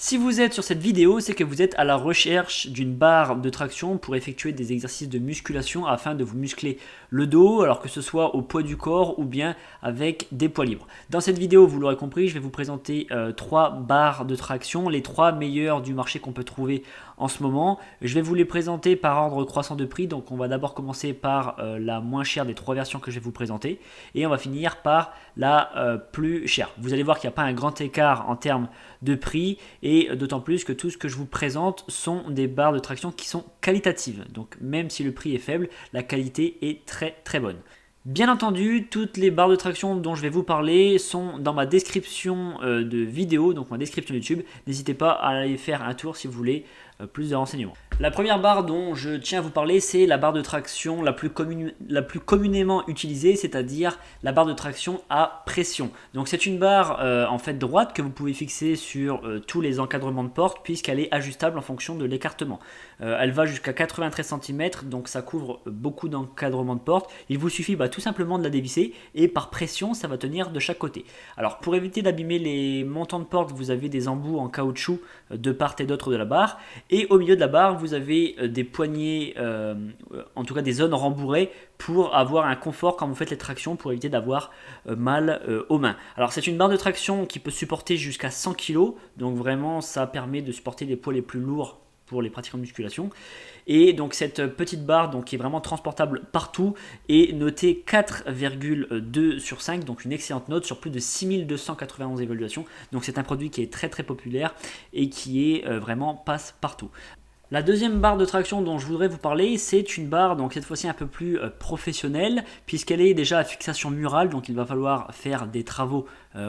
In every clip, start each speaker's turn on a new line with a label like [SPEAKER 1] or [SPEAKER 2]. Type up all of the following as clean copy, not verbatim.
[SPEAKER 1] Si vous êtes sur cette vidéo, c'est que vous êtes à la recherche d'une barre de traction pour effectuer des exercices de musculation afin de vous muscler le dos, alors que ce soit au poids du corps ou bien avec des poids libres. Dans cette vidéo, vous l'aurez compris, je vais vous présenter 3 barres de traction, les 3 meilleures du marché qu'on peut trouver en ce moment. Je vais vous les présenter par ordre croissant de prix, donc on va d'abord commencer par la moins chère des 3 versions que je vais vous présenter et on va finir par la plus chère. Vous allez voir qu'il n'y a pas un grand écart en termes de prix et d'autant plus que tout ce que je vous présente sont des barres de traction qui sont qualitatives. Donc même si le prix est faible, la qualité est très bonne. Bien entendu, toutes les barres de traction dont je vais vous parler sont dans ma description de vidéo, donc ma description YouTube. N'hésitez pas à aller faire un tour si vous voulez plus de renseignements. La première barre dont je tiens à vous parler, c'est la barre de traction la plus communément utilisée, c'est-à-dire la barre de traction à pression. Donc c'est une barre en fait droite que vous pouvez fixer sur tous les encadrements de porte puisqu'elle est ajustable en fonction de l'écartement. Elle va jusqu'à 93 cm, donc ça couvre beaucoup d'encadrements de porte. Il vous suffit tout simplement de la dévisser et par pression ça va tenir de chaque côté. Alors pour éviter d'abîmer les montants de porte, vous avez des embouts en caoutchouc de part et d'autre de la barre. Et au milieu de la barre, vous avez des poignées, en tout cas des zones rembourrées pour avoir un confort quand vous faites les tractions, pour éviter d'avoir mal aux mains. Alors c'est une barre de traction qui peut supporter jusqu'à 100 kg, donc vraiment ça permet de supporter les poids les plus lourds pour les pratiquants de musculation. Et donc cette petite barre qui est vraiment transportable partout est notée 4,2 sur 5, donc une excellente note sur plus de 6291 évaluations. Donc c'est un produit qui est très populaire et qui est vraiment passe partout. La deuxième barre de traction dont je voudrais vous parler, c'est une barre donc cette fois-ci un peu plus professionnelle puisqu'elle est déjà à fixation murale, donc il va falloir faire des travaux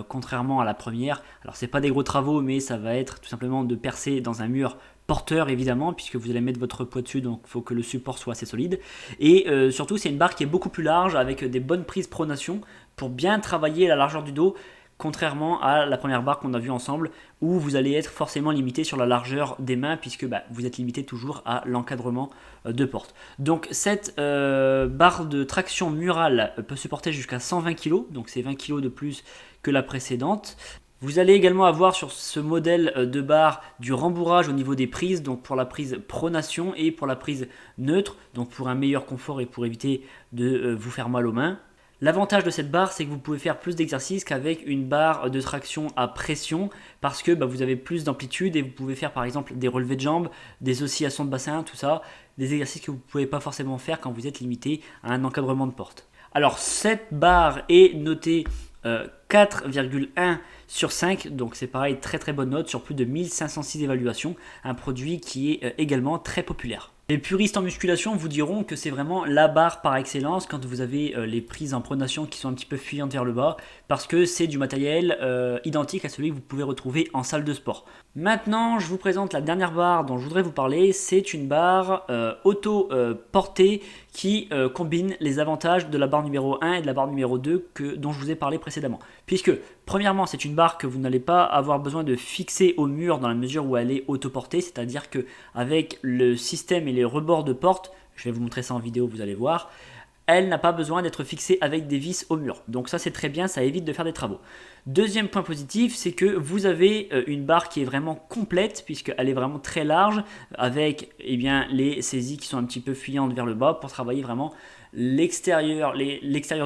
[SPEAKER 1] contrairement à la première. Alors c'est pas des gros travaux, mais ça va être tout simplement de percer dans un mur porteur évidemment, puisque vous allez mettre votre poids dessus, donc il faut que le support soit assez solide. Et surtout c'est une barre qui est beaucoup plus large avec des bonnes prises pronation pour bien travailler la largeur du dos, contrairement à la première barre qu'on a vue ensemble où vous allez être forcément limité sur la largeur des mains puisque vous êtes limité toujours à l'encadrement de porte. Donc cette barre de traction murale peut supporter jusqu'à 120 kg, donc c'est 20 kg de plus que la précédente. Vous allez également avoir sur ce modèle de barre du rembourrage au niveau des prises, donc pour la prise pronation et pour la prise neutre, donc pour un meilleur confort et pour éviter de vous faire mal aux mains. L'avantage de cette barre, c'est que vous pouvez faire plus d'exercices qu'avec une barre de traction à pression parce que vous avez plus d'amplitude et vous pouvez faire par exemple des relevés de jambes, des oscillations de bassin, tout ça, des exercices que vous ne pouvez pas forcément faire quand vous êtes limité à un encadrement de porte. Alors cette barre est notée 4,1 sur 5, donc c'est pareil, très bonne note sur plus de 1506 évaluations, un produit qui est également très populaire. Les puristes en musculation vous diront que c'est vraiment la barre par excellence quand vous avez les prises en pronation qui sont un petit peu fuyantes vers le bas parce que c'est du matériel identique à celui que vous pouvez retrouver en salle de sport. Maintenant, je vous présente la dernière barre dont je voudrais vous parler. C'est une barre auto-portée qui combine les avantages de la barre numéro 1 et de la barre numéro 2 dont je vous ai parlé précédemment. Puisque, premièrement, c'est une barre que vous n'allez pas avoir besoin de fixer au mur dans la mesure où elle est auto-portée, c'est-à-dire qu'avec le système et les rebords de porte, je vais vous montrer ça en vidéo, vous allez voir, elle n'a pas besoin d'être fixée avec des vis au mur. Donc ça c'est très bien, ça évite de faire des travaux. Deuxième point positif, c'est que vous avez une barre qui est vraiment complète puisqu'elle est vraiment très large avec les saisies qui sont un petit peu fuyantes vers le bas pour travailler vraiment l'extérieur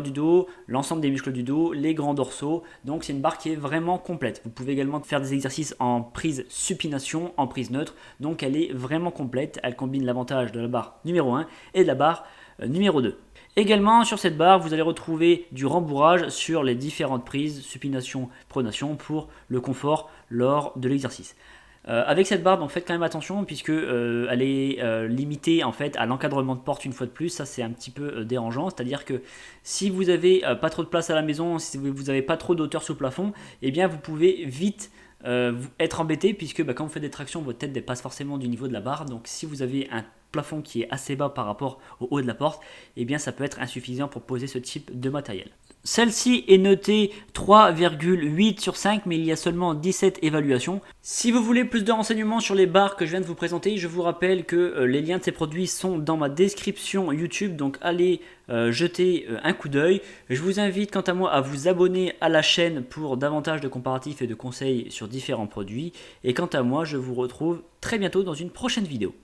[SPEAKER 1] du dos, l'ensemble des muscles du dos, les grands dorsaux. Donc c'est une barre qui est vraiment complète. Vous pouvez également faire des exercices en prise supination, en prise neutre. Donc elle est vraiment complète. Elle combine l'avantage de la barre numéro 1 et de la barre numéro 2. Également sur cette barre, vous allez retrouver du rembourrage sur les différentes prises, supination, pronation pour le confort lors de l'exercice. Avec cette barre, donc faites quand même attention puisque elle est limitée en fait à l'encadrement de porte une fois de plus. Ça c'est un petit peu dérangeant, c'est-à-dire que si vous avez pas trop de place à la maison, si vous n'avez pas trop d'auteur sous le plafond, vous pouvez vite être embêté puisque quand vous faites des tractions, votre tête dépasse forcément du niveau de la barre. Donc si vous avez un plafond qui est assez bas par rapport au haut de la porte, ça peut être insuffisant pour poser ce type de matériel. Celle-ci est notée 3,8 sur 5, mais il y a seulement 17 évaluations. Si vous voulez plus de renseignements sur les barres que je viens de vous présenter, je vous rappelle que les liens de ces produits sont dans ma description YouTube, donc allez jeter un coup d'œil. Je vous invite quant à moi à vous abonner à la chaîne pour davantage de comparatifs et de conseils sur différents produits. Et quant à moi, je vous retrouve très bientôt dans une prochaine vidéo.